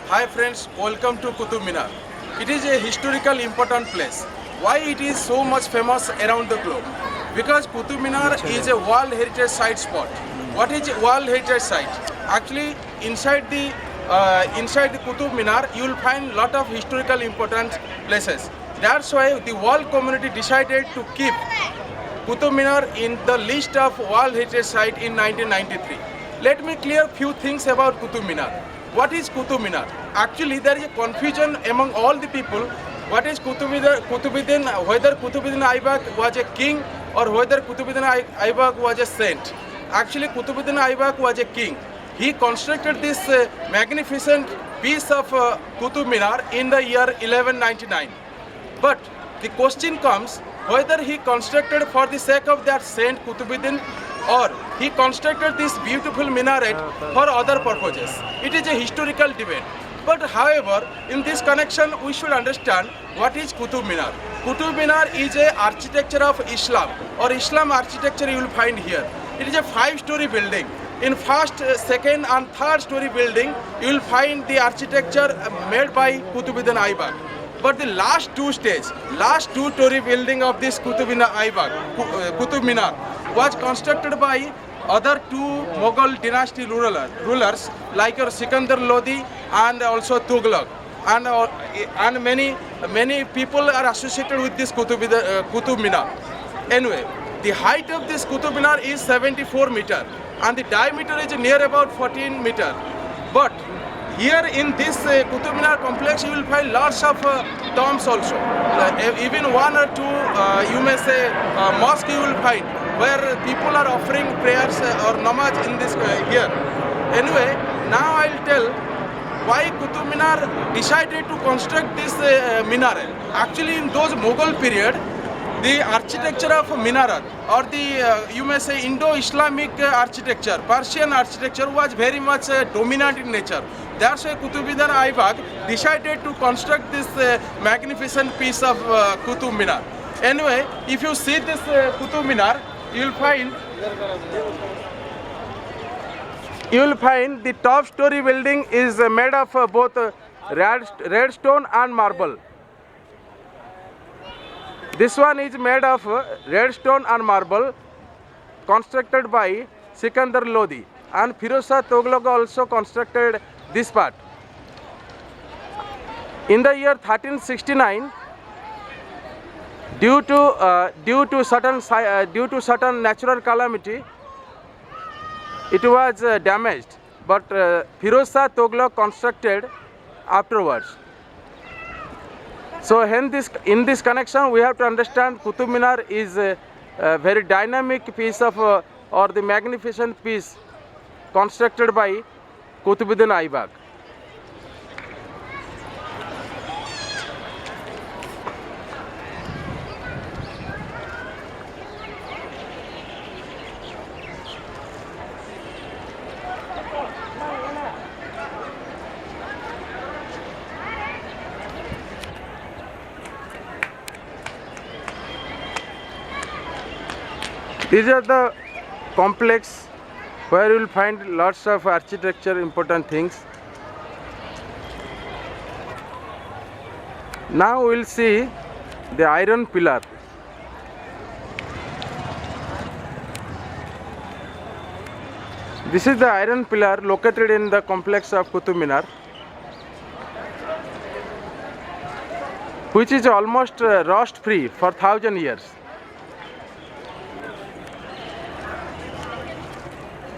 Hi friends, welcome to Qutub Minar. It is a historical important place. Why it is so much famous around the globe? Because Qutub Minar is a World Heritage Site spot. What is a World Heritage Site? Actually, inside the Qutub Minar, you will find lot of historical important places. That's why the world community decided to keep Qutub Minar in the list of World Heritage Site in 1993. Let me clear few things about Qutub Minar. What is Qutub Minar? Actually, there is a confusion among all the people. What is Qutubuddin, whether Qutubuddin Aibak was a king or whether Qutubuddin Aibak was a saint. Actually, Qutubuddin Aibak was a king. He constructed this magnificent piece of Qutub Minar in the year 1199. But the question comes whether he constructed for the sake of that Saint Qutubuddin or he constructed this beautiful minaret for other purposes. It is a historical debate. But however, in this connection, we should understand what is Qutub Minar. Qutub Minar is a architecture of Islam or Islam architecture you will find here. It is a 5-story building. In first, second and third story building, you will find the architecture made by Qutubuddin Aibak. But the last two-story building of this Qutub Minar was constructed by other two Mughal dynasty rulers like your Sikandar Lodi and also Tughlaq. And many people are associated with this Qutub Minar. Anyway, the height of this Qutub Minar is 74 meter and the diameter is near about 14 meter. But here in this Qutub Minar complex, you will find lots of tombs also. Even one or two, you may say, mosque you will find where people are offering prayers or namaz in this here. Anyway, now I'll tell why Qutub Minar decided to construct this minaret. Actually, in those Mughal period, the architecture of minaret or the you may say Indo-Islamic architecture, Persian architecture was very much dominant in nature. That's why Qutubuddin Aibak decided to construct this magnificent piece of Qutub Minar. Anyway, if you see this Qutub Minar, you will find the top story building is made of both red stone and marble. This one is made of red stone and marble, constructed by Sikandar Lodi, and Firoz Shah Tughlaq also constructed this part. In the year 1369, due to certain natural calamity, it was damaged. But Firoz Shah Tughlaq constructed afterwards. So hence in this connection, we have to understand Qutub Minar is a very dynamic piece of or the magnificent piece constructed by Qutubuddin Aibak. These are the complex where you will find lots of architecture important things. Now we will see the iron pillar. This is the iron pillar located in the complex of Qutub Minar, which is almost rust free for 1000 years.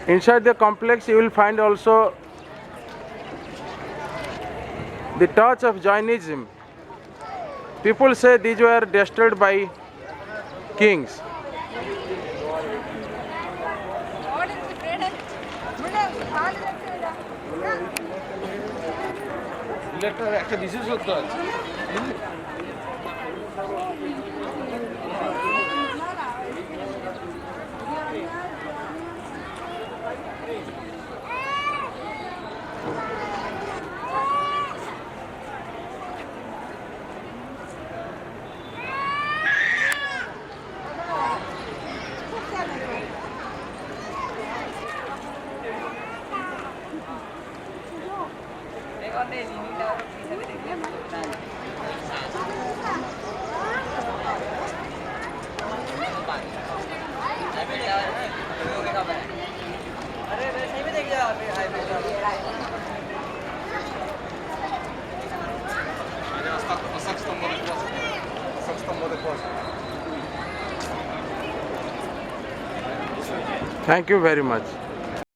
Inside the complex, you will find also the touch of Jainism. People say these were destroyed by kings. Thank you very much.